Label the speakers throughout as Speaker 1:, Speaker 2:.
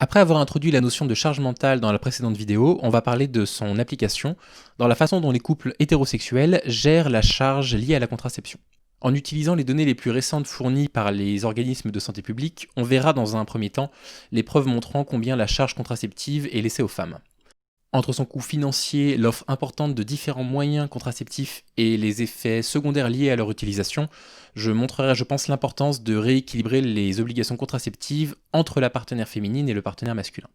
Speaker 1: Après avoir introduit la notion de charge mentale dans la précédente vidéo, on va parler de son application dans la façon dont les couples hétérosexuels gèrent la charge liée à la contraception. En utilisant les données les plus récentes fournies par les organismes de santé publique, on verra dans un premier temps les preuves montrant combien la charge contraceptive est laissée aux femmes. Entre son coût financier, l'offre importante de différents moyens contraceptifs et les effets secondaires liés à leur utilisation, je montrerai, je pense, l'importance de rééquilibrer les obligations contraceptives entre la partenaire féminine et le partenaire masculin.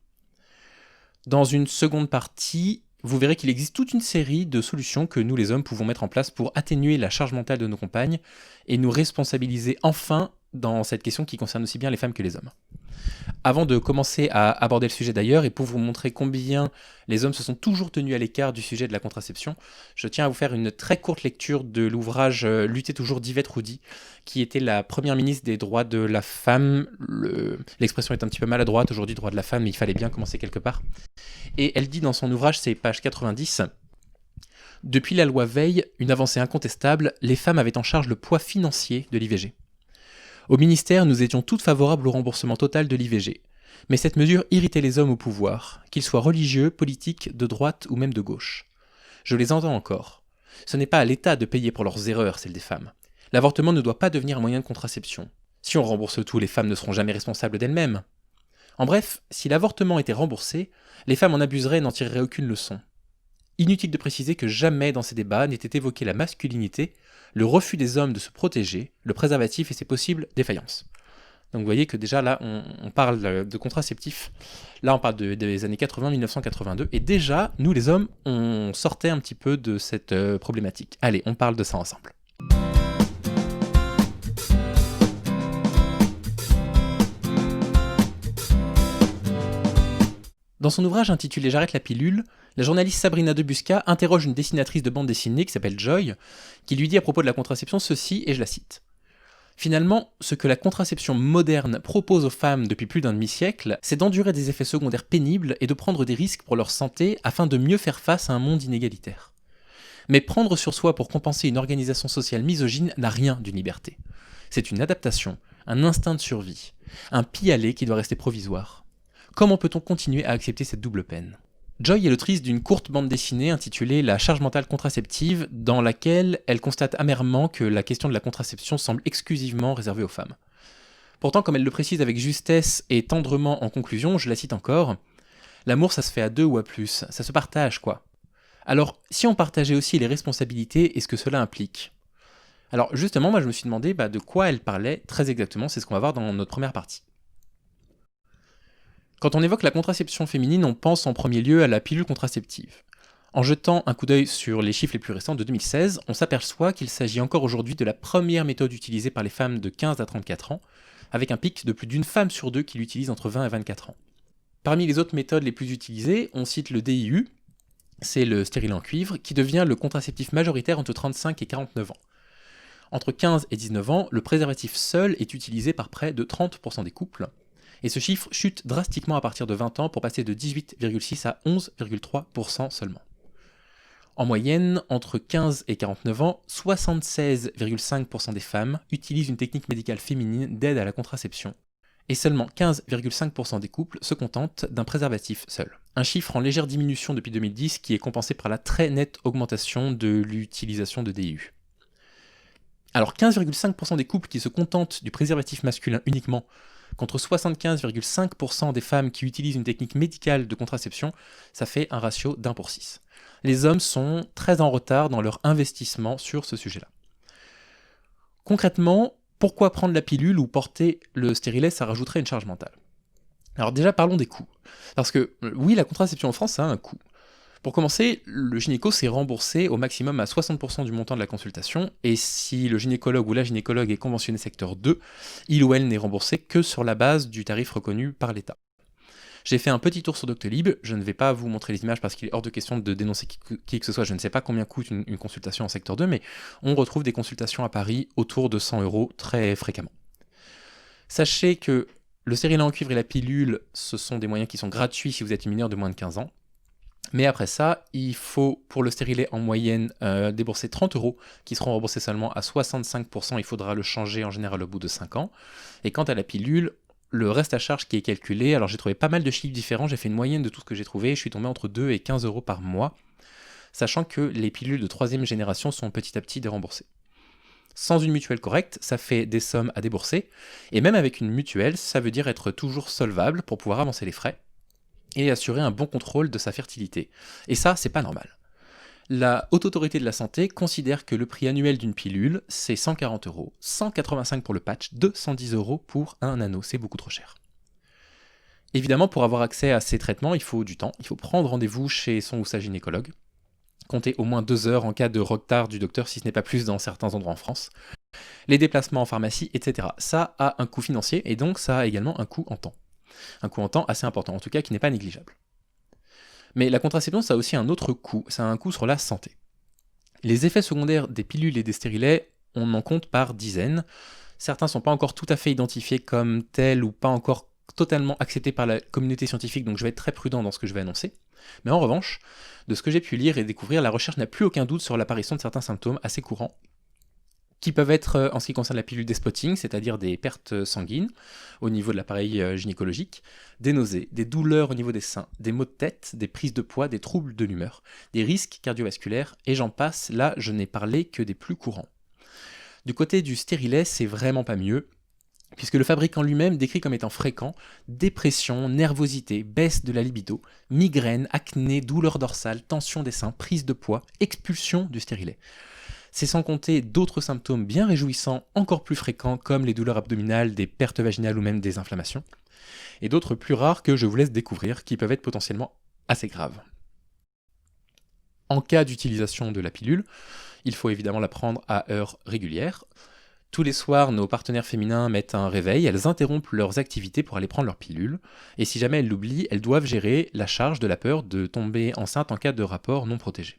Speaker 1: Dans une seconde partie, vous verrez qu'il existe toute une série de solutions que nous les hommes pouvons mettre en place pour atténuer la charge mentale de nos compagnes et nous responsabiliser enfin dans cette question qui concerne aussi bien les femmes que les hommes. Avant de commencer à aborder le sujet d'ailleurs, et pour vous montrer combien les hommes se sont toujours tenus à l'écart du sujet de la contraception, je tiens à vous faire une très courte lecture de l'ouvrage Lutter toujours d'Yvette Roudy, qui était la première ministre des droits de la femme. L'expression est un petit peu maladroite aujourd'hui, droit de la femme, mais il fallait bien commencer quelque part. Et elle dit dans son ouvrage, c'est page 90, « Depuis la loi Veil, une avancée incontestable, les femmes avaient en charge le poids financier de l'IVG. Au ministère, nous étions toutes favorables au remboursement total de l'IVG. Mais cette mesure irritait les hommes au pouvoir, qu'ils soient religieux, politiques, de droite ou même de gauche. Je les entends encore. Ce n'est pas à l'État de payer pour leurs erreurs, celles des femmes. L'avortement ne doit pas devenir un moyen de contraception. Si on rembourse tout, les femmes ne seront jamais responsables d'elles-mêmes. En bref, si l'avortement était remboursé, les femmes en abuseraient et n'en tireraient aucune leçon. Inutile de préciser que jamais dans ces débats n'était évoquée la masculinité, le refus des hommes de se protéger, le préservatif et ses possibles défaillances. » Donc vous voyez que déjà là, on parle de contraceptifs. Là, on parle des années 80, 1982. Et déjà, nous les hommes, on sortait un petit peu de cette problématique. Allez, on parle de ça ensemble. Dans son ouvrage intitulé J'arrête la pilule, la journaliste Sabrina Debusca interroge une dessinatrice de bande dessinée qui s'appelle Joy, qui lui dit à propos de la contraception ceci, et je la cite. Finalement, ce que la contraception moderne propose aux femmes depuis plus d'un demi-siècle, c'est d'endurer des effets secondaires pénibles et de prendre des risques pour leur santé afin de mieux faire face à un monde inégalitaire. Mais prendre sur soi pour compenser une organisation sociale misogyne n'a rien d'une liberté. C'est une adaptation, un instinct de survie, un pis-aller qui doit rester provisoire. Comment peut-on continuer à accepter cette double peine ? Joy est l'autrice d'une courte bande dessinée intitulée La charge mentale contraceptive, dans laquelle elle constate amèrement que la question de la contraception semble exclusivement réservée aux femmes. Pourtant, comme elle le précise avec justesse et tendrement en conclusion, je la cite encore, « L'amour, ça se fait à deux ou à plus, ça se partage, quoi. Alors, si on partageait aussi les responsabilités et ce que cela implique ?» Alors justement, moi je me suis demandé de quoi elle parlait très exactement, c'est ce qu'on va voir dans notre première partie. Quand on évoque la contraception féminine, on pense en premier lieu à la pilule contraceptive. En jetant un coup d'œil sur les chiffres les plus récents de 2016, on s'aperçoit qu'il s'agit encore aujourd'hui de la première méthode utilisée par les femmes de 15 à 34 ans, avec un pic de plus d'une femme sur deux qui l'utilise entre 20 et 24 ans. Parmi les autres méthodes les plus utilisées, on cite le DIU, c'est le stérilet en cuivre, qui devient le contraceptif majoritaire entre 35 et 49 ans. Entre 15 et 19 ans, le préservatif seul est utilisé par près de 30% des couples, et ce chiffre chute drastiquement à partir de 20 ans pour passer de 18,6 à 11,3% seulement. En moyenne, entre 15 et 49 ans, 76,5% des femmes utilisent une technique médicale féminine d'aide à la contraception, et seulement 15,5% des couples se contentent d'un préservatif seul. Un chiffre en légère diminution depuis 2010 qui est compensé par la très nette augmentation de l'utilisation de DIU. Alors 15,5% des couples qui se contentent du préservatif masculin uniquement, contre 75,5% des femmes qui utilisent une technique médicale de contraception, ça fait un ratio d'1 pour 6. Les hommes sont très en retard dans leur investissement sur ce sujet-là. Concrètement, pourquoi prendre la pilule ou porter le stérilet, ça rajouterait une charge mentale ? Alors déjà, parlons des coûts. Parce que oui, la contraception en France, ça a un coût. Pour commencer, le gynéco s'est remboursé au maximum à 60% du montant de la consultation, et si le gynécologue ou la gynécologue est conventionné secteur 2, il ou elle n'est remboursé que sur la base du tarif reconnu par l'État. J'ai fait un petit tour sur Doctolib, je ne vais pas vous montrer les images parce qu'il est hors de question de dénoncer qui que ce soit, je ne sais pas combien coûte une consultation en secteur 2, mais on retrouve des consultations à Paris autour de 100 € très fréquemment. Sachez que le stérilet en cuivre et la pilule, ce sont des moyens qui sont gratuits si vous êtes mineur de moins de 15 ans. Mais après ça, il faut pour le stérilet en moyenne débourser 30 € qui seront remboursés seulement à 65%, il faudra le changer en général au bout de 5 ans. Et quant à la pilule, le reste à charge qui est calculé, alors j'ai trouvé pas mal de chiffres différents, j'ai fait une moyenne de tout ce que j'ai trouvé, je suis tombé entre 2 et 15 euros par mois, sachant que les pilules de 3e génération sont petit à petit déremboursées. Sans une mutuelle correcte, ça fait des sommes à débourser, et même avec une mutuelle, ça veut dire être toujours solvable pour pouvoir avancer les frais, et assurer un bon contrôle de sa fertilité. Et ça, c'est pas normal. La Haute Autorité de la Santé considère que le prix annuel d'une pilule, c'est 140 euros, 185 pour le patch, 210 euros pour un anneau, c'est beaucoup trop cher. Évidemment, pour avoir accès à ces traitements, il faut du temps, il faut prendre rendez-vous chez son ou sa gynécologue, compter au moins 2 heures en cas de retard du docteur, si ce n'est pas plus dans certains endroits en France, les déplacements en pharmacie, etc. Ça a un coût financier et donc ça a également un coût en temps. Un coût en temps assez important, en tout cas qui n'est pas négligeable. Mais la contraception, ça a aussi un autre coût, ça a un coût sur la santé. Les effets secondaires des pilules et des stérilets, on en compte par dizaines. Certains ne sont pas encore tout à fait identifiés comme tels ou pas encore totalement acceptés par la communauté scientifique, donc je vais être très prudent dans ce que je vais annoncer. Mais en revanche, de ce que j'ai pu lire et découvrir, la recherche n'a plus aucun doute sur l'apparition de certains symptômes assez courants, qui peuvent être, en ce qui concerne la pilule, des spottings, c'est-à-dire des pertes sanguines au niveau de l'appareil gynécologique, des nausées, des douleurs au niveau des seins, des maux de tête, des prises de poids, des troubles de l'humeur, des risques cardiovasculaires, et j'en passe, là je n'ai parlé que des plus courants. Du côté du stérilet, c'est vraiment pas mieux, puisque le fabricant lui-même décrit comme étant fréquent dépression, nervosité, baisse de la libido, migraine, acné, douleur dorsale, tension des seins, prise de poids, expulsion du stérilet. C'est sans compter d'autres symptômes bien réjouissants, encore plus fréquents, comme les douleurs abdominales, des pertes vaginales ou même des inflammations, et d'autres plus rares que je vous laisse découvrir, qui peuvent être potentiellement assez graves. En cas d'utilisation de la pilule, il faut évidemment la prendre à heures régulières. Tous les soirs, nos partenaires féminins mettent un réveil, elles interrompent leurs activités pour aller prendre leur pilule, et si jamais elles l'oublient, elles doivent gérer la charge de la peur de tomber enceinte en cas de rapport non protégé.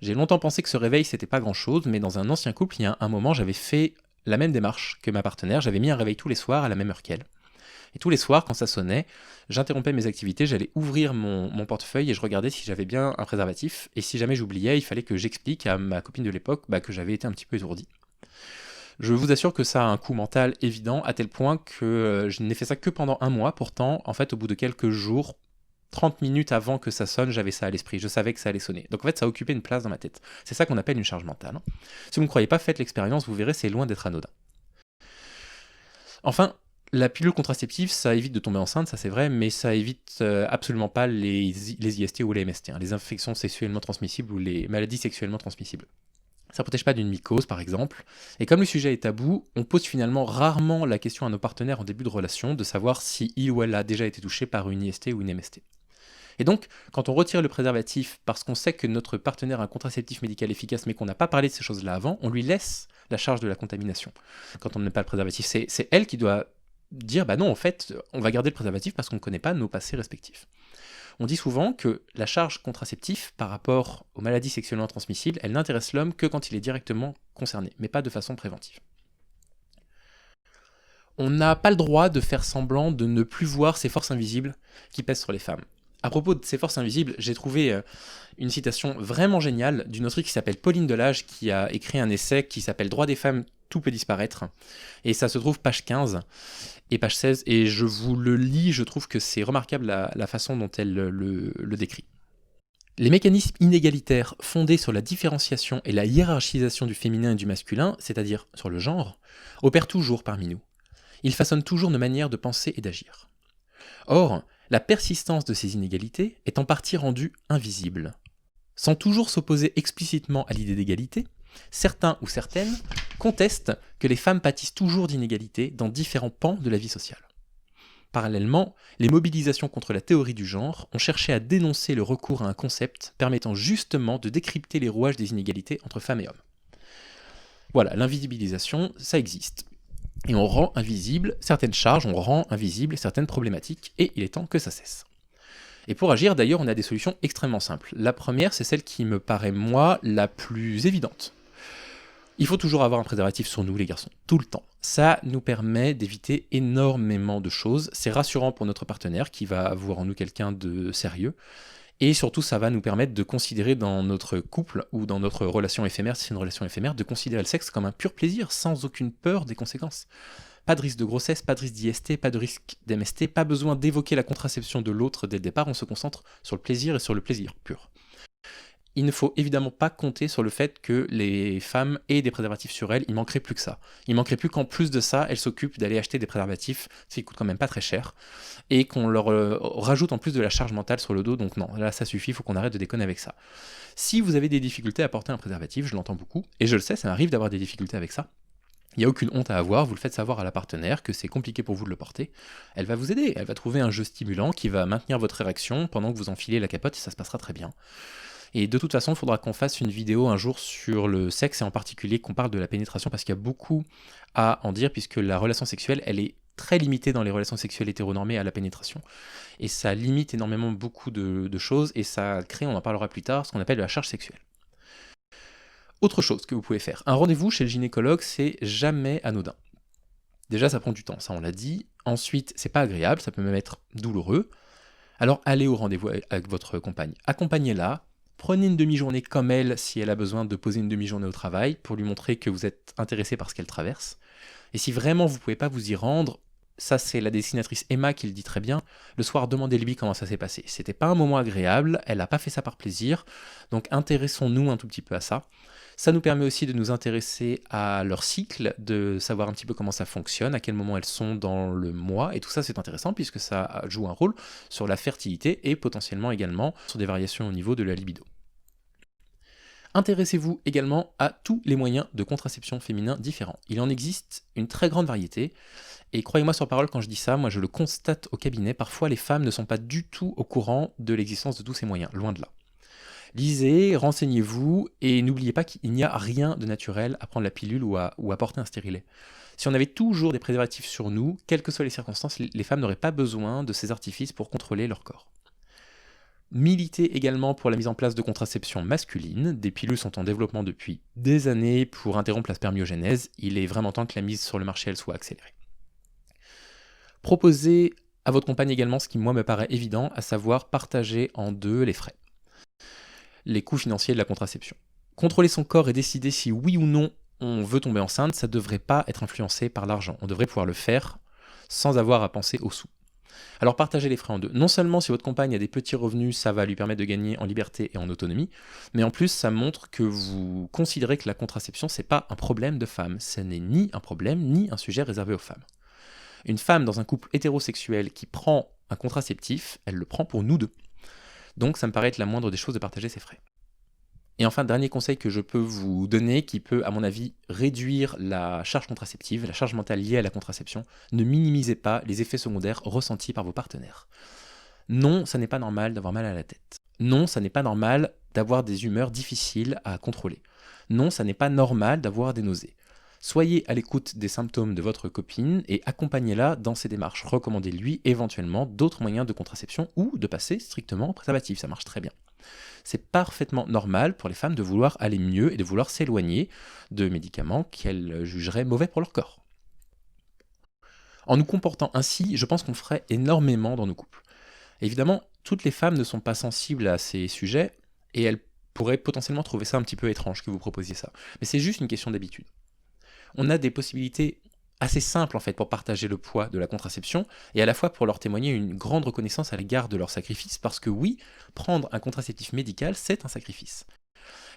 Speaker 1: J'ai longtemps pensé que ce réveil c'était pas grand chose, mais dans un ancien couple, il y a un moment, j'avais fait la même démarche que ma partenaire, j'avais mis un réveil tous les soirs à la même heure qu'elle. Et tous les soirs, quand ça sonnait, j'interrompais mes activités, j'allais ouvrir mon portefeuille et je regardais si j'avais bien un préservatif, et si jamais j'oubliais, il fallait que j'explique à ma copine de l'époque que j'avais été un petit peu étourdi. Je vous assure que ça a un coût mental évident, à tel point que je n'ai fait ça que pendant un mois, pourtant, en fait, au bout de quelques jours, 30 minutes avant que ça sonne, j'avais ça à l'esprit, je savais que ça allait sonner. Donc en fait, ça occupait une place dans ma tête. C'est ça qu'on appelle une charge mentale. Si vous ne croyez pas, faites l'expérience, vous verrez, c'est loin d'être anodin. Enfin, la pilule contraceptive, ça évite de tomber enceinte, ça c'est vrai, mais ça évite absolument pas les IST ou les MST, les infections sexuellement transmissibles ou les maladies sexuellement transmissibles. Ça ne protège pas d'une mycose, par exemple. Et comme le sujet est tabou, on pose finalement rarement la question à nos partenaires en début de relation de savoir si il ou elle a déjà été touché par une IST ou une MST. Et donc, quand on retire le préservatif parce qu'on sait que notre partenaire a un contraceptif médical efficace mais qu'on n'a pas parlé de ces choses-là avant, on lui laisse la charge de la contamination. Quand on ne met pas le préservatif, c'est elle qui doit dire « non, en fait, on va garder le préservatif parce qu'on ne connaît pas nos passés respectifs ». On dit souvent que la charge contraceptive par rapport aux maladies sexuellement transmissibles, elle n'intéresse l'homme que quand il est directement concerné, mais pas de façon préventive. On n'a pas le droit de faire semblant de ne plus voir ces forces invisibles qui pèsent sur les femmes. À propos de ces forces invisibles, j'ai trouvé une citation vraiment géniale d'une autrice qui s'appelle Pauline Delage, qui a écrit un essai qui s'appelle « Droit des femmes, tout peut disparaître ». Et ça se trouve page 15 et page 16, et je vous le lis, je trouve que c'est remarquable la façon dont elle le décrit. Les mécanismes inégalitaires fondés sur la différenciation et la hiérarchisation du féminin et du masculin, c'est-à-dire sur le genre, opèrent toujours parmi nous. Ils façonnent toujours nos manières de penser et d'agir. Or, la persistance de ces inégalités est en partie rendue invisible. Sans toujours s'opposer explicitement à l'idée d'égalité, certains ou certaines contestent que les femmes pâtissent toujours d'inégalités dans différents pans de la vie sociale. Parallèlement, les mobilisations contre la théorie du genre ont cherché à dénoncer le recours à un concept permettant justement de décrypter les rouages des inégalités entre femmes et hommes. Voilà, l'invisibilisation, ça existe. Et on rend invisible certaines charges, on rend invisible certaines problématiques, et il est temps que ça cesse. Et pour agir, d'ailleurs, on a des solutions extrêmement simples. La première, c'est celle qui me paraît, moi, la plus évidente. Il faut toujours avoir un préservatif sur nous, les garçons, tout le temps. Ça nous permet d'éviter énormément de choses. C'est rassurant pour notre partenaire, qui va avoir en nous quelqu'un de sérieux. Et surtout, ça va nous permettre de considérer dans notre couple ou dans notre relation éphémère, si c'est une relation éphémère, de considérer le sexe comme un pur plaisir, sans aucune peur des conséquences. Pas de risque de grossesse, pas de risque d'IST, pas de risque d'MST, pas besoin d'évoquer la contraception de l'autre dès le départ, on se concentre sur le plaisir et sur le plaisir pur. Il ne faut évidemment pas compter sur le fait que les femmes aient des préservatifs sur elles, il manquerait plus que ça. Il manquerait plus qu'en plus de ça, elles s'occupent d'aller acheter des préservatifs, ce qui coûte quand même pas très cher, et qu'on leur rajoute en plus de la charge mentale sur le dos, donc non, là ça suffit, il faut qu'on arrête de déconner avec ça. Si vous avez des difficultés à porter un préservatif, je l'entends beaucoup, et je le sais, ça m'arrive d'avoir des difficultés avec ça, il n'y a aucune honte à avoir, vous le faites savoir à la partenaire que c'est compliqué pour vous de le porter. Elle va vous aider, elle va trouver un jeu stimulant qui va maintenir votre érection pendant que vous enfilez la capote et ça se passera très bien. Et de toute façon, il faudra qu'on fasse une vidéo un jour sur le sexe et en particulier qu'on parle de la pénétration parce qu'il y a beaucoup à en dire puisque la relation sexuelle, elle est très limitée dans les relations sexuelles hétéronormées à la pénétration. Et ça limite énormément beaucoup de choses et ça crée, on en parlera plus tard, ce qu'on appelle la charge sexuelle. Autre chose que vous pouvez faire, un rendez-vous chez le gynécologue, c'est jamais anodin. Déjà, ça prend du temps, ça on l'a dit. Ensuite, c'est pas agréable, ça peut même être douloureux. Alors allez au rendez-vous avec votre compagne. Accompagnez-la, prenez une demi-journée comme elle si elle a besoin de poser une demi-journée au travail pour lui montrer que vous êtes intéressé par ce qu'elle traverse. Et si vraiment vous ne pouvez pas vous y rendre, ça c'est la dessinatrice Emma qui le dit très bien, le soir demandez-lui comment ça s'est passé. C'était pas un moment agréable, elle n'a pas fait ça par plaisir, donc intéressons-nous un tout petit peu à ça. Ça nous permet aussi de nous intéresser à leur cycle, de savoir un petit peu comment ça fonctionne, à quel moment elles sont dans le mois, et tout ça c'est intéressant puisque ça joue un rôle sur la fertilité et potentiellement également sur des variations au niveau de la libido. Intéressez-vous également à tous les moyens de contraception féminin différents. Il en existe une très grande variété, et croyez-moi sur parole quand je dis ça, moi je le constate au cabinet, parfois les femmes ne sont pas du tout au courant de l'existence de tous ces moyens, loin de là. Lisez, renseignez-vous, et n'oubliez pas qu'il n'y a rien de naturel à prendre la pilule ou à porter un stérilet. Si on avait toujours des préservatifs sur nous, quelles que soient les circonstances, les femmes n'auraient pas besoin de ces artifices pour contrôler leur corps. Militez également pour la mise en place de contraception masculine. Des pilules sont en développement depuis des années pour interrompre la spermiogénèse. Il est vraiment temps que la mise sur le marché elle soit accélérée. Proposez à votre compagne également ce qui moi me paraît évident, à savoir partager en deux les frais. Les coûts financiers de la contraception. Contrôler son corps et décider si oui ou non on veut tomber enceinte, ça ne devrait pas être influencé par l'argent. On devrait pouvoir le faire sans avoir à penser aux sous. Alors partagez les frais en deux. Non seulement si votre compagne a des petits revenus, ça va lui permettre de gagner en liberté et en autonomie, mais en plus ça montre que vous considérez que la contraception c'est pas un problème de femme. Ce n'est ni un problème ni un sujet réservé aux femmes. Une femme dans un couple hétérosexuel qui prend un contraceptif, elle le prend pour nous deux. Donc ça me paraît être la moindre des choses de partager ses frais. Et enfin, dernier conseil que je peux vous donner, qui peut, à mon avis, réduire la charge contraceptive, la charge mentale liée à la contraception, ne minimisez pas les effets secondaires ressentis par vos partenaires. Non, ça n'est pas normal d'avoir mal à la tête. Non, ça n'est pas normal d'avoir des humeurs difficiles à contrôler. Non, ça n'est pas normal d'avoir des nausées. Soyez à l'écoute des symptômes de votre copine et accompagnez-la dans ses démarches. Recommandez-lui éventuellement d'autres moyens de contraception ou de passer strictement au préservatif, ça marche très bien. C'est parfaitement normal pour les femmes de vouloir aller mieux et de vouloir s'éloigner de médicaments qu'elles jugeraient mauvais pour leur corps. En nous comportant ainsi, je pense qu'on ferait énormément dans nos couples. Évidemment, toutes les femmes ne sont pas sensibles à ces sujets et elles pourraient potentiellement trouver ça un petit peu étrange que vous proposiez ça. Mais c'est juste une question d'habitude. On a des possibilités assez simples en fait pour partager le poids de la contraception et à la fois pour leur témoigner une grande reconnaissance à l'égard de leur sacrifice parce que oui, prendre un contraceptif médical, c'est un sacrifice.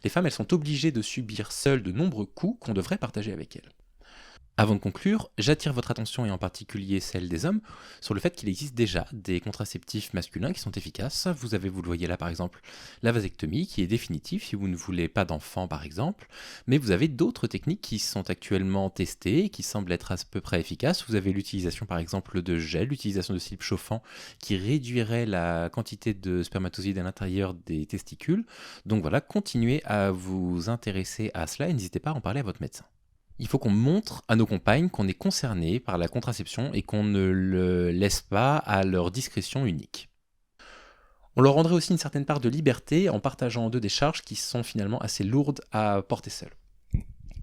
Speaker 1: Les femmes, elles sont obligées de subir seules de nombreux coûts qu'on devrait partager avec elles. Avant de conclure, j'attire votre attention, et en particulier celle des hommes, sur le fait qu'il existe déjà des contraceptifs masculins qui sont efficaces. Vous avez, vous le voyez là par exemple, la vasectomie qui est définitive si vous ne voulez pas d'enfant par exemple, mais vous avez d'autres techniques qui sont actuellement testées, qui semblent être à peu près efficaces. Vous avez l'utilisation par exemple de gel, l'utilisation de slip chauffant qui réduirait la quantité de spermatozoïdes à l'intérieur des testicules. Donc voilà, continuez à vous intéresser à cela et n'hésitez pas à en parler à votre médecin. Il faut qu'on montre à nos compagnes qu'on est concerné par la contraception et qu'on ne le laisse pas à leur discrétion unique. On leur rendrait aussi une certaine part de liberté en partageant en deux des charges qui sont finalement assez lourdes à porter seules.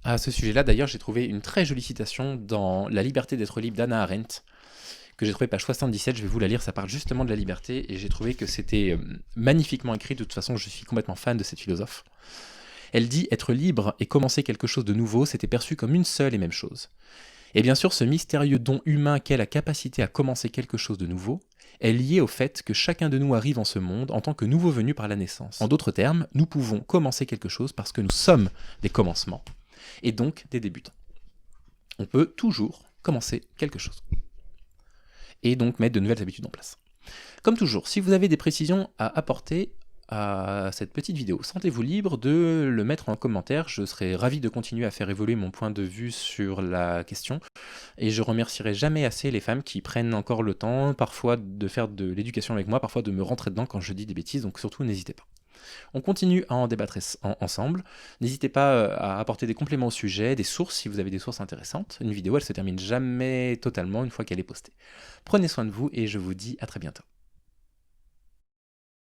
Speaker 1: À ce sujet-là, d'ailleurs, j'ai trouvé une très jolie citation dans La liberté d'être libre d'Hannah Arendt, que j'ai trouvé page 77, je vais vous la lire, ça parle justement de la liberté, et j'ai trouvé que c'était magnifiquement écrit, de toute façon je suis complètement fan de cette philosophe. Elle dit « Être libre et commencer quelque chose de nouveau, c'était perçu comme une seule et même chose. Et bien sûr, ce mystérieux don humain qu'est la capacité à commencer quelque chose de nouveau est lié au fait que chacun de nous arrive en ce monde en tant que nouveau venu par la naissance. En d'autres termes, nous pouvons commencer quelque chose parce que nous sommes des commencements, et donc des débutants. On peut toujours commencer quelque chose, et donc mettre de nouvelles habitudes en place. Comme toujours, si vous avez des précisions à apporter à cette petite vidéo, sentez-vous libre de le mettre en commentaire. Je serai ravi de continuer à faire évoluer mon point de vue sur la question. Et je remercierai jamais assez les femmes qui prennent encore le temps, parfois de faire de l'éducation avec moi, parfois de me rentrer dedans quand je dis des bêtises, donc surtout n'hésitez pas. On continue à en débattre ensemble. N'hésitez pas à apporter des compléments au sujet, des sources si vous avez des sources intéressantes. Une vidéo, elle se termine jamais totalement une fois qu'elle est postée. Prenez soin de vous et je vous dis à très bientôt.